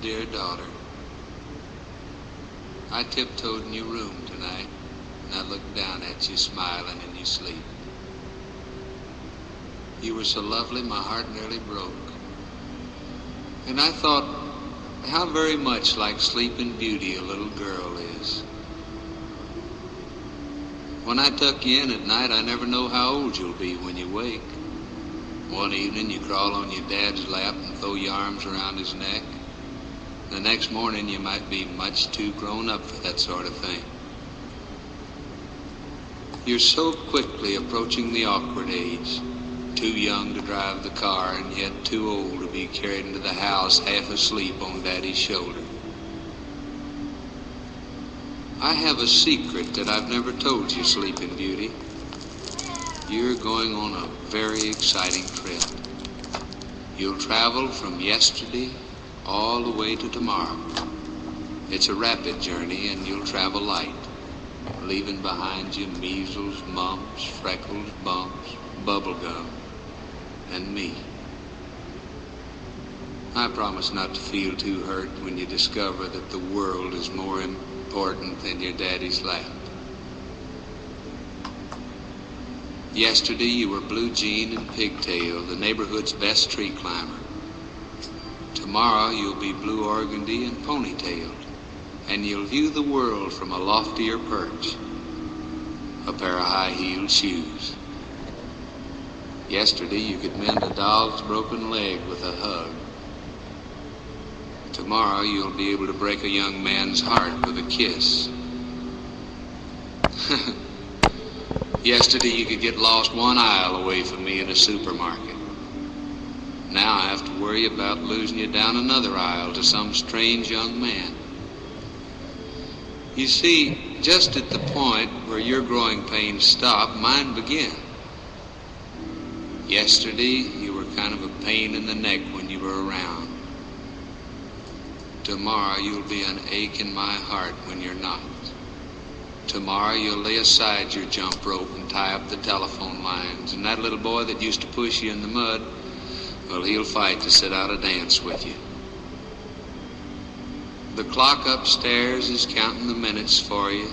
Dear daughter, I tiptoed in your room tonight, and I looked down at you smiling in your sleep. You were so lovely my heart nearly broke. And I thought how very much like Sleeping Beauty a little girl is. When I tuck you in at night, I never know how old you'll be when you wake. One evening you crawl on your dad's lap and throw your arms around his neck. The next morning you might be much too grown up for that sort of thing. You're so quickly approaching the awkward age. Too young to drive the car and yet too old to be carried into the house half asleep on Daddy's shoulder. I have a secret that I've never told you, Sleeping Beauty. You're going on a very exciting trip. You'll travel from yesterday all the way to tomorrow. It's a rapid journey and you'll travel light, leaving behind you measles, mumps, freckles, bumps, bubble gum, and me. I promise not to feel too hurt when you discover that the world is more important than your daddy's lap. Yesterday you were Blue Jean and Pigtail, the neighborhood's best tree climber. Tomorrow you'll be Blue Organdy and Ponytailed, and you'll view the world from a loftier perch, a pair of high-heeled shoes. Yesterday you could mend a dog's broken leg with a hug. Tomorrow you'll be able to break a young man's heart with a kiss. Yesterday you could get lost one aisle away from me in a supermarket. Now I have to worry about losing you down another aisle to some strange young man. You see, just at the point where your growing pains stop, mine begin. Yesterday, you were kind of a pain in the neck when you were around. Tomorrow, you'll be an ache in my heart when you're not. Tomorrow, you'll lay aside your jump rope and tie up the telephone lines. And that little boy that used to push you in the mud, well, he'll fight to sit out a dance with you. The clock upstairs is counting the minutes for you.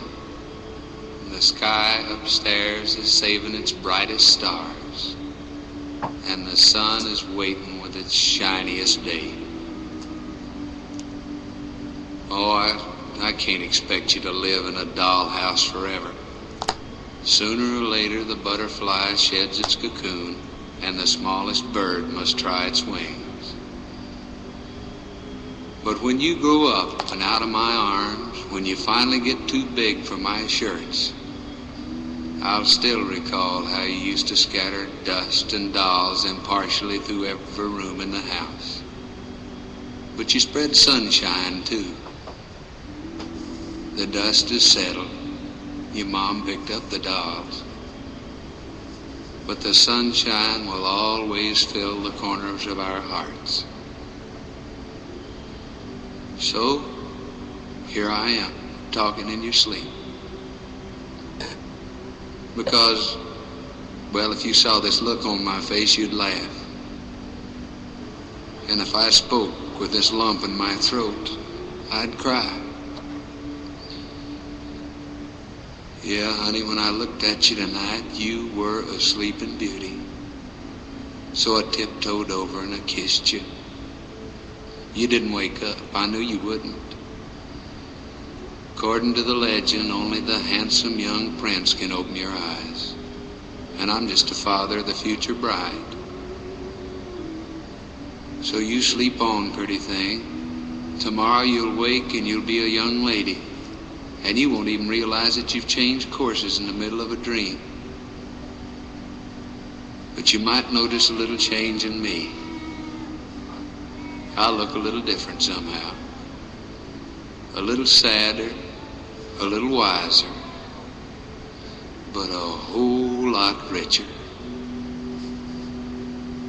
And the sky upstairs is saving its brightest stars. And the sun is waiting with its shiniest day. Oh, I can't expect you to live in a dollhouse forever. Sooner or later, the butterfly sheds its cocoon, and the smallest bird must try its wings. But when you grow up and out of my arms, when you finally get too big for my shirts, I'll still recall how you used to scatter dust and dolls impartially through every room in the house. But you spread sunshine, too. The dust is settled. Your mom picked up the dolls. But the sunshine will always fill the corners of our hearts. So, here I am, talking in your sleep. Because, well, if you saw this look on my face, you'd laugh. And if I spoke with this lump in my throat, I'd cry. Yeah, honey, when I looked at you tonight, you were a sleeping beauty. So I tiptoed over and I kissed you. You didn't wake up. I knew you wouldn't. According to the legend, only the handsome young prince can open your eyes. And I'm just a father of the future bride. So you sleep on, pretty thing. Tomorrow you'll wake and you'll be a young lady. And you won't even realize that you've changed courses in the middle of a dream. But you might notice a little change in me. I'll look a little different somehow. A little sadder, a little wiser, but a whole lot richer.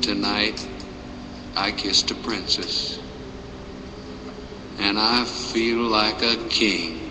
Tonight, I kissed a princess, and I feel like a king.